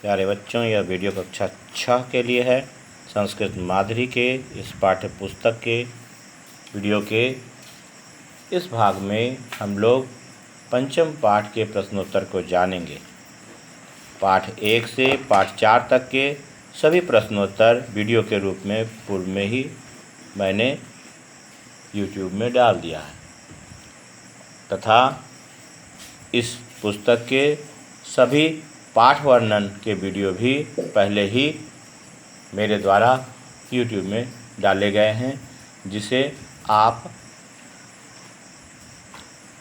प्यारे बच्चों, यह वीडियो कक्षा 6 के लिए है। संस्कृत माधुरी के इस पाठ्य पुस्तक के वीडियो के इस भाग में हम लोग पंचम पाठ के प्रश्नोत्तर को जानेंगे। पाठ 1 से पाठ 4 तक के सभी प्रश्नोत्तर वीडियो के रूप में पूर्व में ही मैंने YouTube में डाल दिया है तथा इस पुस्तक के सभी पाठ वर्णन के वीडियो भी पहले ही मेरे द्वारा YouTube में डाले गए हैं, जिसे आप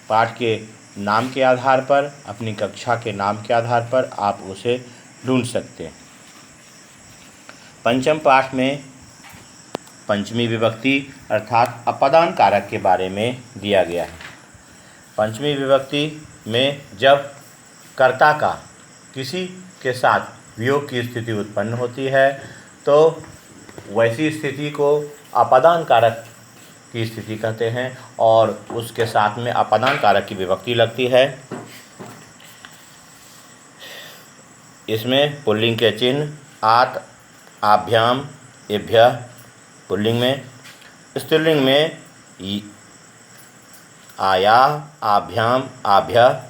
पाठ के नाम के आधार पर, अपनी कक्षा के नाम के आधार पर आप उसे ढूंढ सकते हैं। पंचम पाठ में पंचमी विभक्ति अर्थात अपदान कारक के बारे में दिया गया है। पंचमी विभक्ति में जब कर्ता का किसी के साथ वियोग की स्थिति उत्पन्न होती है तो वैसी स्थिति को अपदान कारक की स्थिति कहते हैं और उसके साथ में अपदान कारक की विभक्ति लगती है। इसमें पुल्लिंग के चिन्ह आत, आभ्याम, एभ्यः पुल्लिंग में, स्त्रीलिंग में आया, आभ्याम, आभ्यः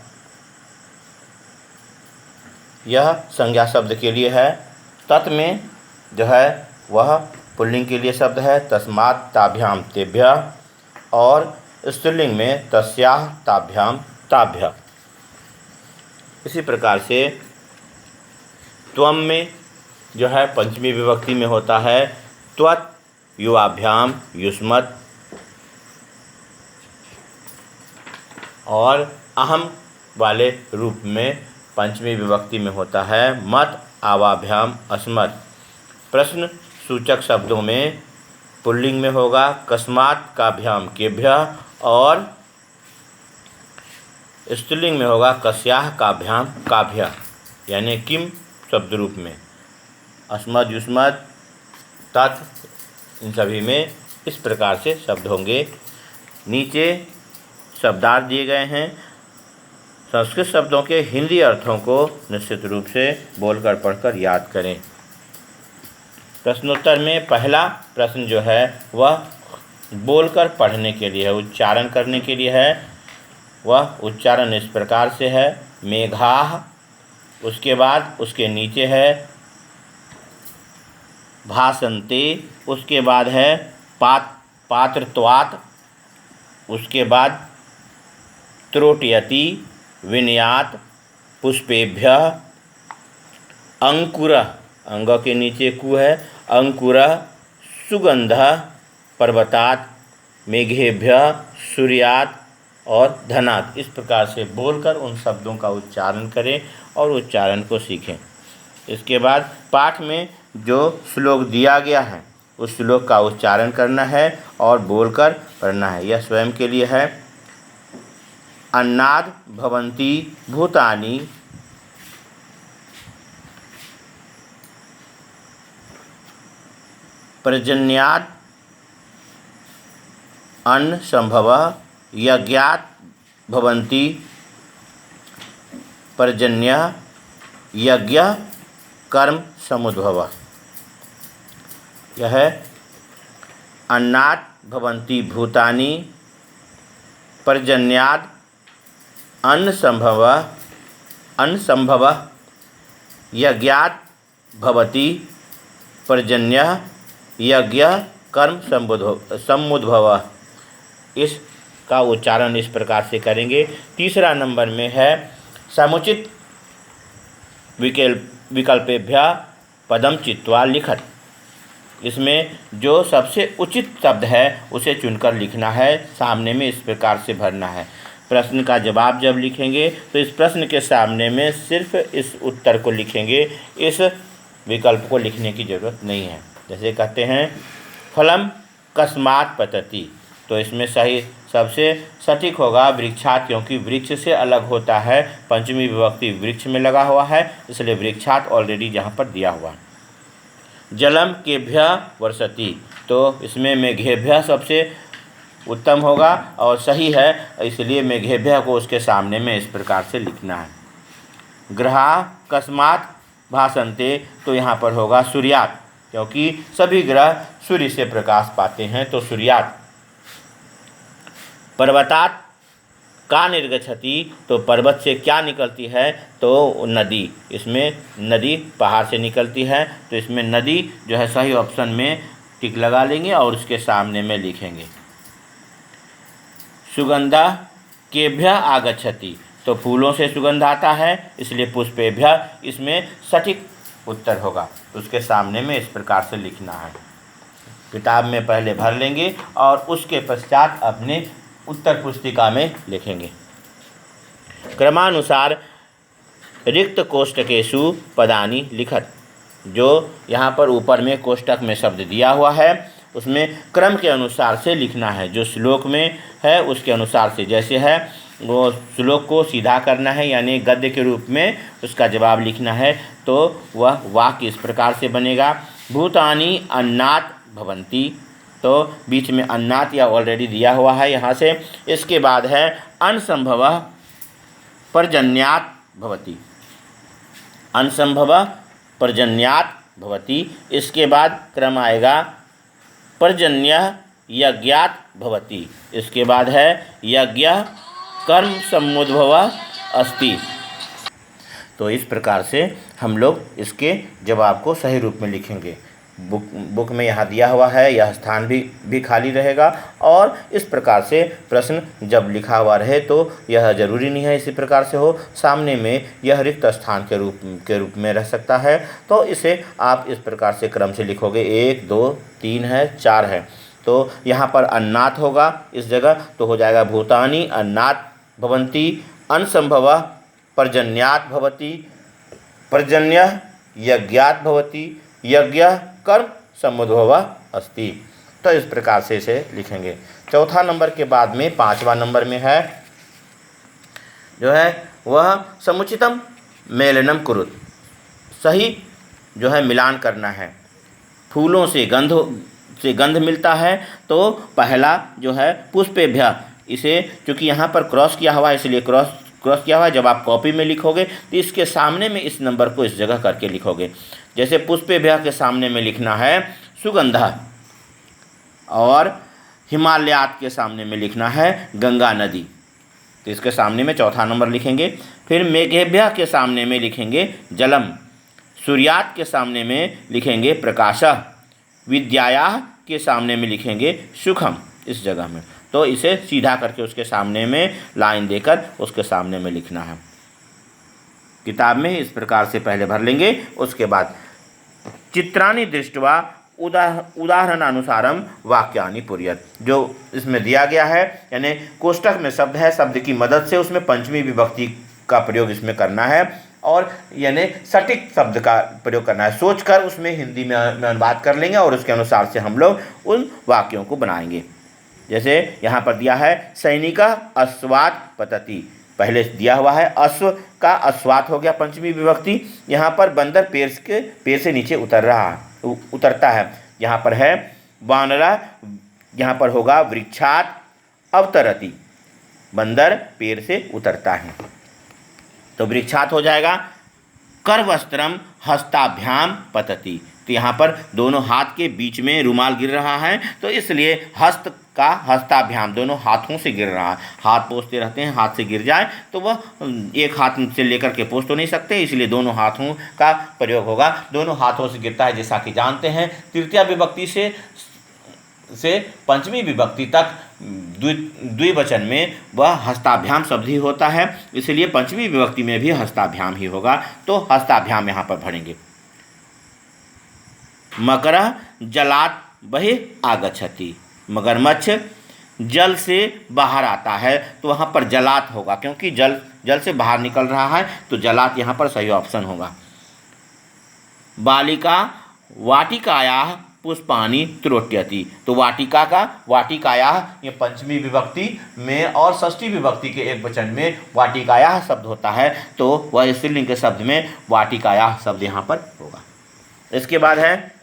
यह संज्ञा शब्द के लिए है। तत् में जो है वह पुल्लिंग के लिए शब्द है, तस्मात् ताभ्याम तेभ्यः, और स्त्रीलिंग में तस्याः ताभ्याम ताभ्यः। इसी प्रकार से त्वम में जो है पंचमी विभक्ति में होता है त्वत्, युवाभ्याम, युष्मत्, और अहम वाले रूप में पंचमी विभक्ति में होता है मत, आवाभ्याम, अस्मत्। प्रश्न सूचक शब्दों में पुल्लिंग में होगा कस्मात्, काभ्याम, केभ्यः, और स्त्रीलिंग में होगा कस्याः, काभ्याम, काभ्यः, यानी किम शब्द रूप में। अस्मत्, युष्मत्, तत्, इन सभी में इस प्रकार से शब्द होंगे। नीचे शब्दार्थ दिए गए हैं। संस्कृत शब्दों के हिंदी अर्थों को निश्चित रूप से बोलकर पढ़कर याद करें। प्रश्नोत्तर में पहला प्रश्न जो है वह बोलकर पढ़ने के लिए है, उच्चारण करने के लिए है। वह उच्चारण इस प्रकार से है मेघाः, उसके बाद उसके नीचे है भासन्ते, उसके बाद है पात्रत्वात्, उसके बाद त्रोटयति, विनयात्, पुष्पेभ्यः, अंकुरः, अंग के नीचे कु है, अंकुरः, सुगंधः, पर्वतात्, मेघेभ्यः, सूर्यात् और धनात्। इस प्रकार से बोलकर उन शब्दों का उच्चारण करें और उच्चारण को सीखें। इसके बाद पाठ में जो श्लोक दिया गया है उस श्लोक का उच्चारण करना है और बोलकर पढ़ना है। यह स्वयं के लिए है। अन्नाद् भवन्ति भूतानि पर्जन्यात् अन्न संभवः, यज्ञात् भवन्ति पर्जन्यः, यज्ञः कर्म समुद्भवः। यह है अन्नात् भवन्ति भूतानि पर्जन्यात् अन्न संभवः, यज्ञात् भवति पर्जन्यः, यज्ञः कर्म समुद्भवः। इसका उच्चारण इस प्रकार से करेंगे। तीसरा नंबर में है समुचित विकल्पेभ्यः पदम चित्वा लिखत। इसमें जो सबसे उचित शब्द है उसे चुनकर लिखना है, सामने में इस प्रकार से भरना है। प्रश्न का जवाब जब लिखेंगे तो इस प्रश्न के सामने में सिर्फ इस उत्तर को लिखेंगे, इस विकल्प को लिखने की ज़रूरत नहीं है। जैसे कहते हैं फलम कस्मात् पतति, तो इसमें सही सबसे सटीक होगा वृक्षात्, क्योंकि वृक्ष से अलग होता है। पंचमी विभक्ति वृक्ष में लगा हुआ है, इसलिए वृक्षात् ऑलरेडी जहाँ पर दिया हुआ है। जलम केभ्यः वर्षति, तो इसमें मेघेभ्यः सबसे उत्तम होगा और सही है, इसलिए मेघेभ्यः को उसके सामने में इस प्रकार से लिखना है। ग्रहा कस्मात् भासन्ते, तो यहाँ पर होगा सूर्यात्, क्योंकि सभी ग्रह सूर्य से प्रकाश पाते हैं, तो सूर्यात्। पर्वतात् का निर्गच्छति, तो पर्वत से क्या निकलती है, तो नदी। इसमें नदी पहाड़ से निकलती है, तो इसमें नदी जो है सही ऑप्शन में टिक लगा लेंगे और उसके सामने में लिखेंगे। सुगंधा केभ्य आगच्छति, तो फूलों से सुगंध आता है, इसलिए पुष्पेभ्य इसमें सटीक उत्तर होगा। उसके सामने में इस प्रकार से लिखना है। किताब में पहले भर लेंगे और उसके पश्चात अपने उत्तर पुस्तिका में लिखेंगे। क्रमानुसार रिक्त कोष्टकेषु पदानि लिखत, जो यहाँ पर ऊपर में कोष्टक में शब्द दिया हुआ है उसमें क्रम के अनुसार से लिखना है। जो श्लोक में है उसके अनुसार से, जैसे है वो श्लोक को सीधा करना है, यानी गद्य के रूप में उसका जवाब लिखना है, तो वह वाक्य इस प्रकार से बनेगा। भूतानि अन्नात् भवन्ति, तो बीच में अन्नात् या ऑलरेडी दिया हुआ है यहाँ से। इसके बाद है अनसंभवः पर्जन्यात् भवति, अनसंभवः पर्जन्यात् भवति। इसके बाद क्रम आएगा पर्जन्यः यज्ञात् भवति। इसके बाद है यज्ञः कर्म समुद्भवः अस्ति। तो इस प्रकार से हम लोग इसके जवाब को सही रूप में लिखेंगे। बुक में यहाँ दिया हुआ है, यह स्थान भी खाली रहेगा, और इस प्रकार से प्रश्न जब लिखा हुआ रहे तो यह जरूरी नहीं है इसी प्रकार से हो, सामने में यह रिक्त स्थान के रूप में रह सकता है। तो इसे आप इस प्रकार से क्रम से लिखोगे, 1 2 3 है, 4 है, तो यहाँ पर अन्नात् होगा इस जगह, तो हो जाएगा भूतानि अन्नात् भवन्ति, अनसंभवः पर्जन्यात् भवति, पर्जन्यः यज्ञात् भवति, यज्ञः कर्म समुद्भवः अस्ति। तो इस प्रकार से इसे लिखेंगे। चौथा नंबर के बाद में 5वां नंबर में है जो है वह समुचितम मेलनम कुरुत, सही जो है मिलान करना है। फूलों से गंध मिलता है, तो पहला जो है पुष्पेभ्य, इसे चूँकि यहाँ पर क्रॉस किया हुआ है इसलिए क्रॉस किया हुआ है। जब आप कॉपी में लिखोगे तो इसके सामने में इस नंबर को इस जगह करके लिखोगे। जैसे पुष्पेभ्य के सामने में लिखना है सुगंधा, और हिमालयात के सामने में लिखना है गंगा नदी, तो इसके सामने में चौथा नंबर लिखेंगे। फिर मेघेभ्य के सामने में लिखेंगे जलम, सूर्यात के सामने में लिखेंगे प्रकाशः, विद्यायाः के सामने में लिखेंगे सुखम, इस जगह में। तो इसे सीधा करके उसके सामने में लाइन देकर उसके सामने में लिखना है। किताब में इस प्रकार से पहले भर लेंगे। उसके बाद चित्राणि दृष्ट्वा उदाहरणानुसारम वाक्यानि पूरयत, जो इसमें दिया गया है, यानी कोष्टक में शब्द है, शब्द की मदद से उसमें पंचमी विभक्ति का प्रयोग इसमें करना है, और यानी सटीक शब्द का प्रयोग करना है। सोचकर उसमें हिंदी में अनुवाद कर लेंगे और उसके अनुसार से हम लोग उन वाक्यों को बनाएंगे। जैसे यहाँ पर दिया है सैनिकः अश्वात् पतति, पहले दिया हुआ है अश्व का अश्वात् हो गया पंचमी विभक्ति। यहाँ पर बंदर पेड़ से नीचे उतरता है। यहाँ पर है वानरा, यहाँ पर होगा वृक्षात् अवतरति, बंदर पेड़ से उतरता है, तो वृक्षात् हो जाएगा। करवस्त्रम हस्ताभ्याम पतति, तो यहाँ पर दोनों हाथ के बीच में रुमाल गिर रहा है, तो इसलिए हस्त का हस्ताभ्याम दोनों हाथों से गिर रहा है। हाथ पोंछते रहते हैं, हाथ से गिर जाए तो वह एक हाथ से लेकर के पोंछ तो नहीं सकते, इसलिए दोनों हाथों का प्रयोग होगा। दोनों हाथों से गिरता है, जैसा कि जानते हैं तृतीया विभक्ति से पंचमी विभक्ति तक द्विवचन में वह हस्ताभ्याम शब्द ही होता है, इसलिए पंचमी विभक्ति में भी हस्ताभ्याम ही होगा, तो हस्ताभ्याम यहाँ पर भरेंगे। मकरः जलात् बहिः आगच्छति, मगरमच्छ जल से बाहर आता है, तो वहाँ पर जलात होगा, क्योंकि जल से बाहर निकल रहा है, तो जलात यहाँ पर सही ऑप्शन होगा। बालिका वाटिकायाः पुष्पाणि त्रोट्यति, तो वाटिकायाः ये पंचमी विभक्ति में और षष्ठी विभक्ति के एक वचन में वाटिकायाः शब्द होता है, तो वह स्त्रीलिंग के शब्द में वाटिकायाः शब्द यहाँ पर होगा। इसके बाद है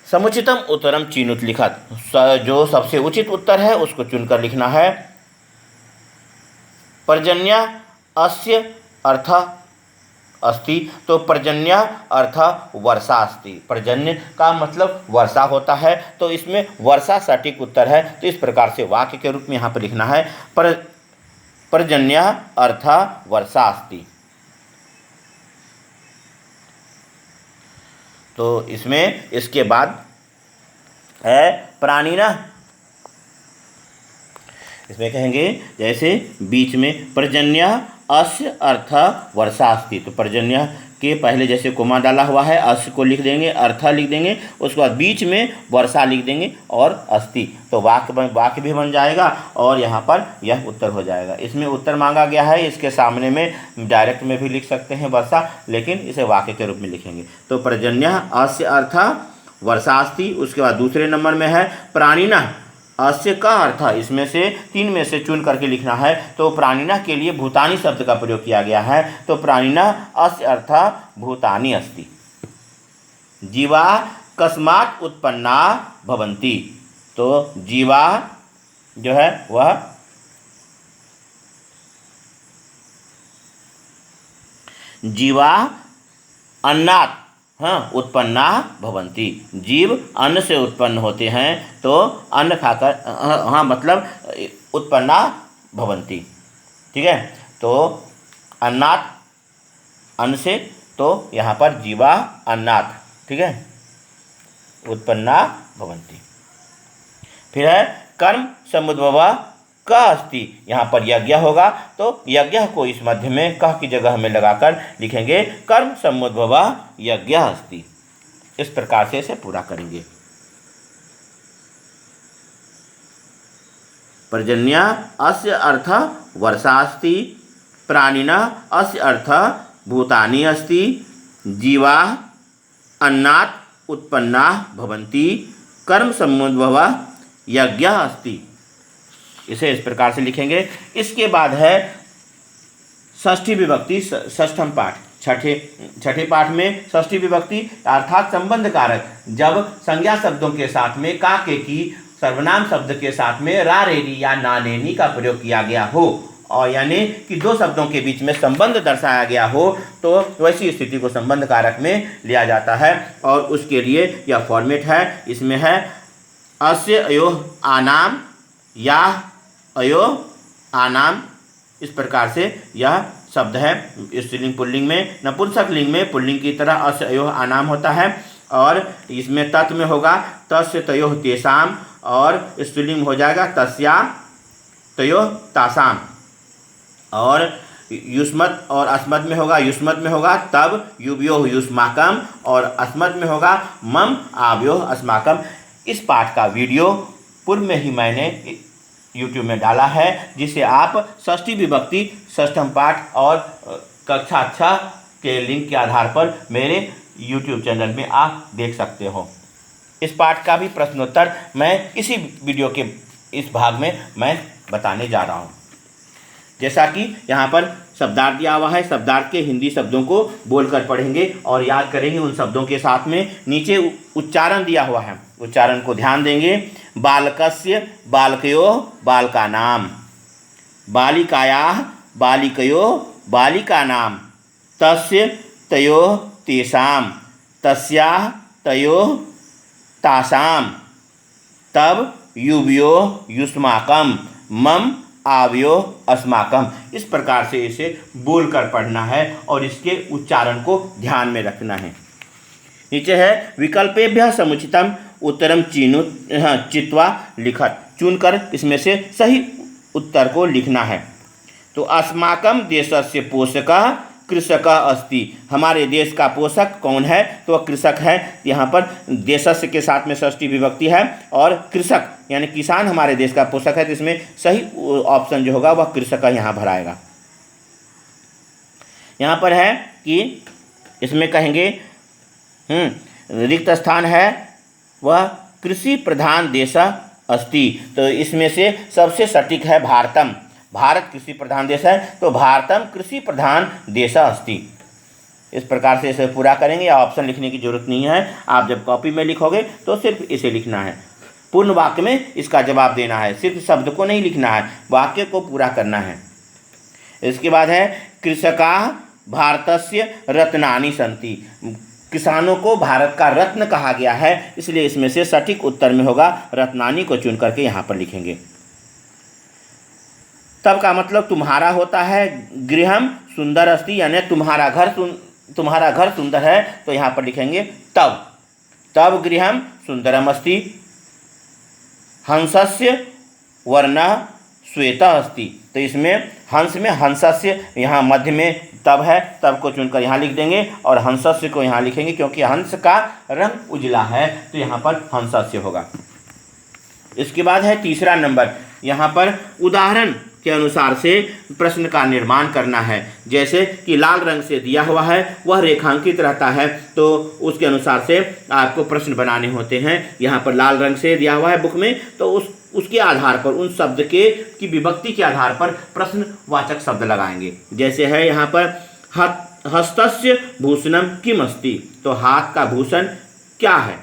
समुचितम उत्तरम चीनुत लिखत, जो सबसे उचित उत्तर है उसको चुनकर लिखना है। पर्जन्य अस्य अर्थ अस्ति, तो पर्जन्य अर्थ वर्षा अस्ति। पर्जन्य का मतलब वर्षा होता है, तो इसमें वर्षा सटीक उत्तर है। तो इस प्रकार से वाक्य के रूप में यहाँ पर लिखना है, पर्जन्य अर्थ वर्षा अस्ति। तो इसमें इसके बाद है प्राणिनः। इसमें कहेंगे जैसे बीच में पर्जन्य अस्य अर्थ वर्षा अस्ति, तो पर्जन्य के पहले जैसे कोमा डाला हुआ है, अस्य को लिख देंगे, अर्थ लिख देंगे, उसके बाद बीच में वर्षा लिख देंगे और अस्ति, तो वाक्य भी बन जाएगा और यहाँ पर यह उत्तर हो जाएगा। इसमें उत्तर मांगा गया है, इसके सामने में डायरेक्ट में भी लिख सकते हैं वर्षा, लेकिन इसे वाक्य के रूप में लिखेंगे। तो पर्जन्य अस्य अर्थ वर्षा अस्ति। उसके बाद दूसरे नंबर में है प्राणिनः। अस्य का अर्थ इसमें से 3 में से चुन करके लिखना है, तो प्राणिनः के लिए भूतानि शब्द का प्रयोग किया गया है, तो प्राणिनः अस्य अर्थ भूतानि अस्ति। जीवा कस्मात् उत्पन्ना भवन्ति, तो जीवा जो है वह जीवा अन्नात् उत्पन्ना भवन्ति, जीव अन्न से उत्पन्न होते हैं, तो अन्न खाकर मतलब उत्पन्ना भवन्ति, ठीक है। तो अन्नात् अन्न से, तो यहाँ पर जीवा अन्नात्, ठीक है, उत्पन्ना भवन्ति। फिर है कर्म समुद्भव क अस्ति, यहाँ पर यज्ञ होगा, तो यज्ञ को इस मध्य में कह की जगह में लगाकर लिखेंगे कर्म समुद्भव यज्ञ अस्ति। इस प्रकार से इसे पूरा करेंगे। पर्जन्य अस्य अर्थ वर्षा अस्ति, प्राणिनः अस्य अर्थ भूतानि अस्ति, जीवा अन्नात् उत्पन्ना भवन्ति, कर्म समुद्भव यज्ञ अस्ति। इसे इस प्रकार से लिखेंगे। इसके बाद है षष्ठी विभक्ति, षष्ठम पाठ। छठे पाठ में षष्ठी विभक्ति अर्थात संबंध कारक, जब संज्ञा शब्दों के साथ में का के की सर्वनाम शब्द के साथ में रा रेनी या ना नेनी का प्रयोग किया गया हो, और यानी कि 2 शब्दों के बीच में संबंध दर्शाया गया हो, तो वैसी स्थिति को संबंध कारक में लिया जाता है। और उसके लिए यह फॉर्मेट है। इसमें है अस्य अयोः आनाम या अयो आनाम, इस प्रकार से यह शब्द है। स्त्रीलिंग पुल्लिंग में, नपुंसक लिंग में पुल्लिंग की तरह अस्य अयोः आनाम होता है, और इसमें तत् में होगा तस्य तयोः तेषाम, और स्त्रीलिंग हो जाएगा तस्या तयोः तासाम, और युष्मत और अस्मत् में होगा, युष्मत में होगा तब युवयोः युष्माकम, और अस्मत् में होगा मम आवयोः अस्माकम। इस पाठ का वीडियो पूर्व में ही मैंने YouTube में डाला है, जिसे आप षष्ठी विभक्ति षष्ठम पाठ और कक्षा 6 के लिंक के आधार पर मेरे YouTube चैनल में आप देख सकते हो। इस पाठ का भी प्रश्नोत्तर मैं इसी वीडियो के इस भाग में मैं बताने जा रहा हूँ। जैसा कि यहाँ पर शब्दार्थ दिया हुआ है, शब्दार्थ के हिंदी शब्दों को बोलकर पढ़ेंगे और याद करेंगे उन शब्दों के साथ में। नीचे उच्चारण दिया हुआ है, उच्चारण को ध्यान देंगे। बालकस्य बालकयोः बालकानां, बालिकायाः बालिकयोः बालिकानां, तस्य तयोः तेषां, तस्याः तयोः तासां, तब युवयोः युष्माकं, मम आवयोः अस्माकम। इस प्रकार से इसे बोलकर पढ़ना है और इसके उच्चारण को ध्यान में रखना है। नीचे है विकल्पेभ्यः समुचितम उत्तरम चित्वा लिखत, चुनकर इसमें से सही उत्तर को लिखना है। तो अस्माकं देशस्य पोषकः कृषकः अस्ति, हमारे देश का पोषक कौन है, तो वह कृषक है। यहाँ पर देशस्य के साथ में षष्ठी विभक्ति है और कृषक यानी किसान हमारे देश का पोषक है, तो इसमें सही ऑप्शन जो होगा वह कृषक का यहाँ भराएगा। यहाँ पर है कि इसमें कहेंगे रिक्त स्थान है वह कृषि प्रधान देश अस्ति, तो इसमें से सबसे सटीक है भारतम, भारत कृषि प्रधान देश है, तो भारतम कृषि प्रधान देश अस्ति। इस प्रकार से इसे पूरा करेंगे, या ऑप्शन लिखने की जरूरत नहीं है। आप जब कॉपी में लिखोगे तो सिर्फ इसे लिखना है, पूर्ण वाक्य में इसका जवाब देना है, सिर्फ शब्द को नहीं लिखना है, वाक्य को पूरा करना है। इसके बाद है कृषकाः भारतस्य रत्नानि सन्ति। किसानों को भारत का रत्न कहा गया है, इसलिए इसमें से सटीक उत्तर में होगा रत्नानि को चुन करके यहाँ पर लिखेंगे। तब का मतलब तुम्हारा होता है गृहम सुंदर अस्ति, यानी तुम्हारा घर सुंदर है, तो यहाँ पर लिखेंगे तब गृहम सुंदरम अस्ति। हंसस्य वर्णः श्वेतः अस्ति, तो इसमें हंस में हंसस्य यहाँ मध्य में तब है, तब को चुनकर यहाँ लिख देंगे और हंसस्य को यहाँ लिखेंगे क्योंकि हंस का रंग उजला है, तो यहाँ पर हंसस्य होगा। इसके बाद है तीसरा नंबर, यहाँ पर उदाहरण के अनुसार से प्रश्न का निर्माण करना है। जैसे कि लाल रंग से दिया हुआ है, वह रेखांकित रहता है, तो उसके अनुसार से आपको प्रश्न बनाने होते हैं। यहाँ पर लाल रंग से दिया हुआ है बुक में, तो उसके आधार पर उन शब्द की विभक्ति के आधार पर प्रश्नवाचक शब्द लगाएंगे। जैसे है यहाँ पर हस्तस्य भूषणम किम अस्ति, तो हाथ का भूषण क्या है,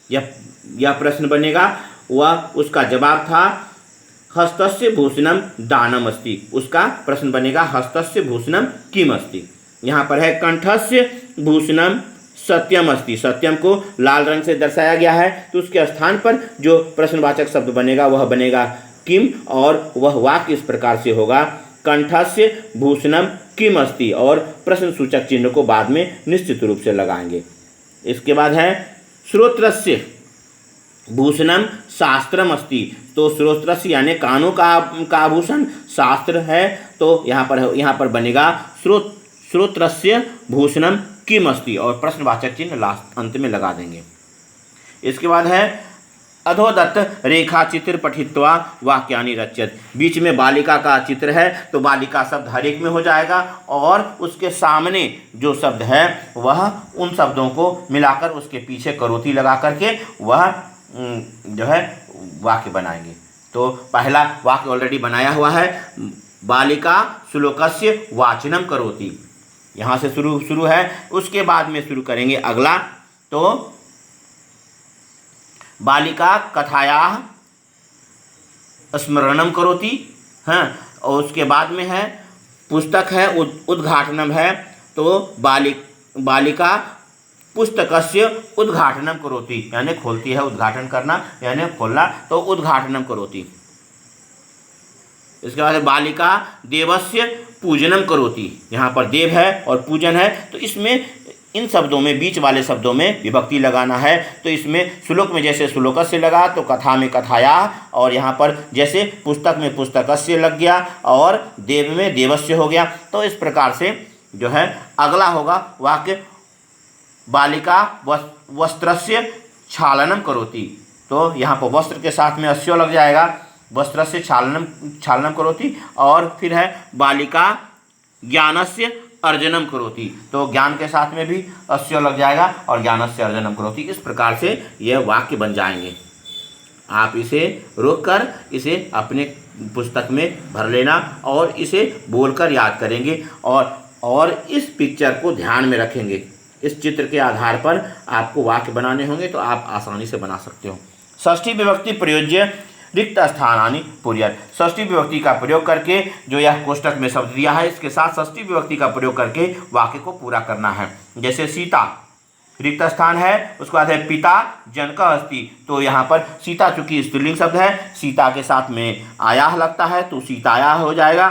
यह प्रश्न बनेगा। वह उसका जवाब था हस्तस्य भूषणम दानम अस्ति, उसका प्रश्न बनेगा हस्तस्य भूषणम किम अस्ति। यहाँ पर है कंठस्य भूषणम सत्यम अस्ति, सत्यम को लाल रंग से दर्शाया गया है, तो उसके स्थान पर जो प्रश्नवाचक शब्द बनेगा वह बनेगा किम, और वह वाक्य इस प्रकार से होगा कंठस्य भूषणम किम अस्ति, और प्रश्न सूचक चिन्ह को बाद में निश्चित रूप से लगाएंगे। इसके बाद है श्रोत्रस्य भूषणम शास्त्रम अस्ति, तो श्रोत्रस्य यानी कानों का आभूषण शास्त्र है, तो यहाँ पर बनेगा श्रोत्रस्य भूषणम किम अस्ति, और प्रश्नवाचक चिन्ह लास्ट अंत में लगा देंगे। इसके बाद है अधोदत्त रेखा चित्र पठित्वा वाक्यानि रचयत, बीच में बालिका का चित्र है, तो बालिका शब्द हर एक में हो जाएगा, और उसके सामने जो शब्द है वह उन शब्दों को मिलाकर उसके पीछे करोती लगा करके वह जो है वाक्य बनाएंगे। तो पहला वाक्य ऑलरेडी बनाया हुआ है, बालिका श्लोकस्य वाचनम करोति, यहाँ से शुरू है। उसके बाद में शुरू करेंगे अगला, तो बालिका कथायाः स्मरणम करोति, हाँ, और उसके बाद में है पुस्तक है उद्घाटनम है, तो बालिका पुस्तकस्य उद्घाटनम करोति, यानी खोलती है, उद्घाटन करना यानी खोलना, तो उद्घाटनम करोति। इसके बाद बालिका देवस्य पूजनम करोति, यहाँ पर देव है और पूजन है, तो इसमें इन शब्दों में बीच वाले शब्दों में विभक्ति लगाना है। तो इसमें श्लोक में जैसे श्लोकस्य लगा, तो कथा में कथाया, और यहाँ पर जैसे पुस्तक में पुस्तकस्य लग गया और देव में देवस्य हो गया। तो इस प्रकार से जो है अगला होगा वाक्य बालिका वस्त्रस्य क्षालनम करोति, तो यहाँ पर वस्त्र के साथ में अस्यो लग जाएगा, वस्त्रस्य क्षालनम करोति, और फिर है बालिका ज्ञानस्य अर्जनम करोति, तो ज्ञान के साथ में भी अस्यो लग जाएगा और ज्ञानस्य अर्जनम करोति। इस प्रकार से यह वाक्य बन जाएंगे। आप इसे रोककर इसे अपने पुस्तक में भर लेना और इसे बोलकर याद करेंगे, और इस पिक्चर को ध्यान में रखेंगे। इस चित्र के आधार पर आपको वाक्य बनाने होंगे, तो आप आसानी से बना सकते हो। षष्ठी विभक्ति प्रयोज्य रिक्त स्थानानि पूर्यत, षष्ठी विभक्ति का प्रयोग करके जो यह कोष्टक में शब्द दिया है, इसके साथ षष्ठी विभक्ति का प्रयोग करके वाक्य को पूरा करना है। जैसे सीता रिक्त स्थान है, उसके बाद है पिता जनक अस्ति, तो यहाँ पर सीता चूंकि स्त्रीलिंग शब्द है, सीता के साथ में आया लगता है, तो सीताया हो जाएगा,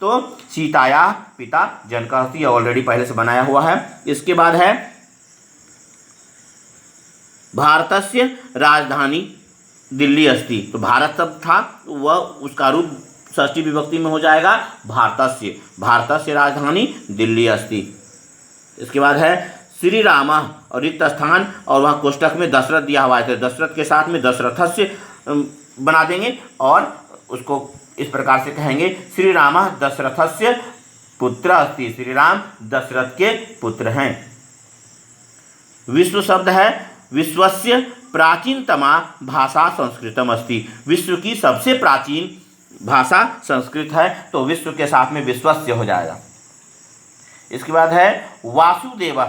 तो सीताया पिता जनक अस्ति, ऑलरेडी पहले से बनाया हुआ है। इसके बाद है भारतस्य राजधानी दिल्ली अस्ति, तो भारत शब्द था, वह उसका रूप षष्ठी विभक्ति में हो जाएगा भारतस्य राजधानी दिल्ली अस्ति। इसके बाद है श्री राम और रिक्त स्थान, और वहाँ कोष्टक में दशरथ दिया हुआ है, तो दशरथ के साथ में दशरथस्य बना देंगे और उसको इस प्रकार से कहेंगे श्री राम दशरथस्य पुत्र अस्ति, श्री राम दशरथ के पुत्र हैं। विश्व शब्द है, विश्वस्य प्राचीनतमा भाषा संस्कृतम अस्ति, विश्व की सबसे प्राचीन भाषा संस्कृत है, तो विश्व के साथ में विश्वस्य हो जाएगा। इसके बाद है वासुदेव,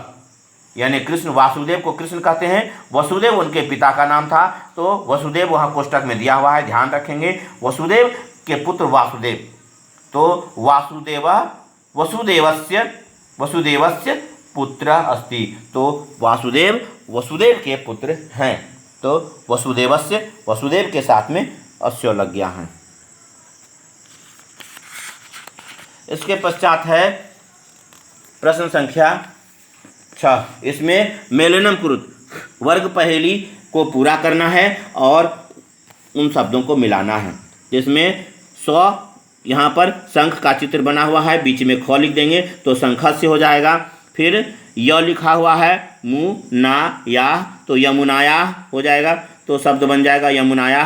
यानी कृष्ण, वासुदेव को कृष्ण कहते हैं, वसुदेव उनके पिता का नाम था, तो वसुदेव वहाँ कोष्टक में दिया हुआ है, ध्यान रखेंगे, वसुदेव के पुत्र वासुदेव, तो वासुदेव वसुदेवस्य वसुदेवस्य पुत्र अस्ति। तो वासुदेव वसुदेव के पुत्र हैं। तो वसुदेवस्य वसुदेव के साथ में अस्य लग गया है। इसके पश्चात है प्रश्न संख्या 6। इसमें मेलनम कुरुत वर्ग पहेली को पूरा करना है और उन शब्दों को मिलाना है। जिसमें 100 यहाँ पर शंख का चित्र बना हुआ है, बीच में ख लिख देंगे तो शंखस्य हो जाएगा। फिर य लिखा हुआ है मु ना या, तो यमुनाया हो जाएगा, तो शब्द बन जाएगा यमुनाया।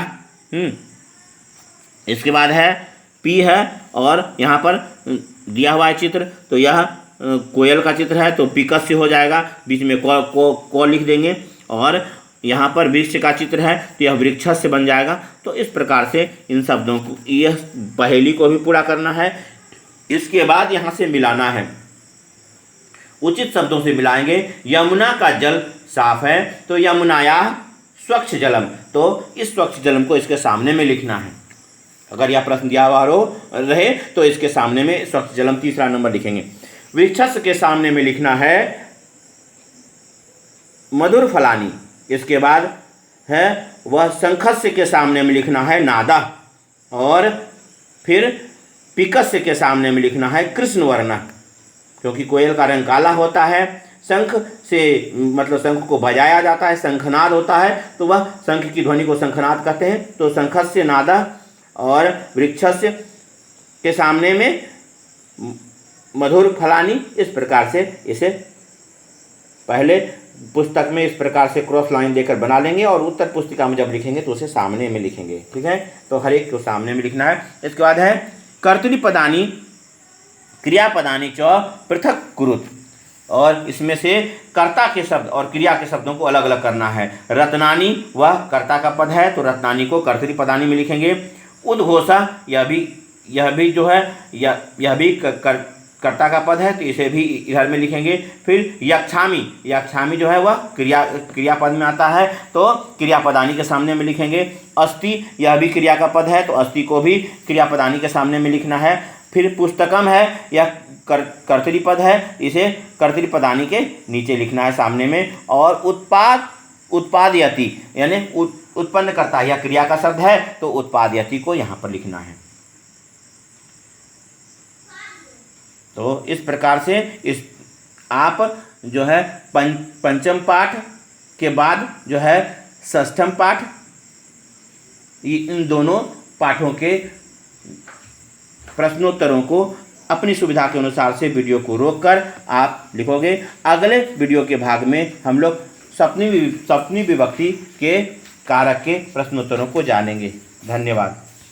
इसके बाद है पी है और यहाँ पर दिया हुआ है चित्र, तो यह कोयल का चित्र है तो पिकस्य हो जाएगा, बीच में को लिख देंगे। और यहाँ पर वृक्ष का चित्र है तो यह वृक्षस्य बन जाएगा। तो इस प्रकार से इन शब्दों को, यह पहेली को भी पूरा करना है। इसके बाद यहाँ से मिलाना है, उचित शब्दों से मिलाएंगे। यमुना का जल साफ है तो यमुनाया स्वच्छ जलम, तो इस स्वच्छ जलम को इसके सामने में लिखना है। अगर यह प्रश्न दिया हुआ रहे तो इसके सामने में स्वच्छ जलम तीसरा नंबर लिखेंगे। वृक्षस्य के सामने में लिखना है मधुर फलानी। इसके बाद है वह शंखस्य के सामने में लिखना है नादा, और फिर पिकस्य के सामने में लिखना है कृष्ण वर्ण, क्योंकि कोयल का रंग काला होता है। शंख से मतलब शंख को बजाया जाता है, शंखनाद होता है, तो वह शंख की ध्वनि को शंखनाद कहते हैं। तो शंखस्य नादा और वृक्षस्य के सामने में मधुर फलानी, इस प्रकार से इसे पहले पुस्तक में इस प्रकार से क्रॉस लाइन देकर बना लेंगे और उत्तर पुस्तिका में जब लिखेंगे तो उसे सामने में लिखेंगे। ठीक है, तो हर एक को सामने में लिखना है। इसके बाद है कर्तृपदानी क्रियापदानी च पृथक कुरुत, और इसमें से कर्ता के शब्द और क्रिया के शब्दों को अलग अलग करना है। रत्नानी वह कर्ता का पद है तो रत्नानी को कर्तृपदानी में लिखेंगे। उद्घोषा यह भी जो है यह भी कर्ता का पद है तो इसे भी इधर में लिखेंगे। फिर यक्षामी जो है वह क्रियापद में आता है तो क्रियापदानी के सामने में लिखेंगे। अस्ति यह भी क्रिया का पद है तो अस्ति को भी क्रियापदानी के सामने में लिखना है। फिर पुस्तकम है, यह कर्तृपद है, इसे कर्तृपदानी के नीचे लिखना है सामने में। और उत्पादयति यानी उत्पन्न करता है, यह क्रिया का शब्द है तो उत्पादयति को यहाँ पर लिखना है। तो इस प्रकार से आप जो है पंचम पाठ के बाद जो है षष्ठम पाठ, इन दोनों पाठों के प्रश्नोत्तरों को अपनी सुविधा के अनुसार से वीडियो को रोककर आप लिखोगे। अगले वीडियो के भाग में हम लोग सप्तमी विभक्ति के कारक के प्रश्नोत्तरों को जानेंगे। धन्यवाद।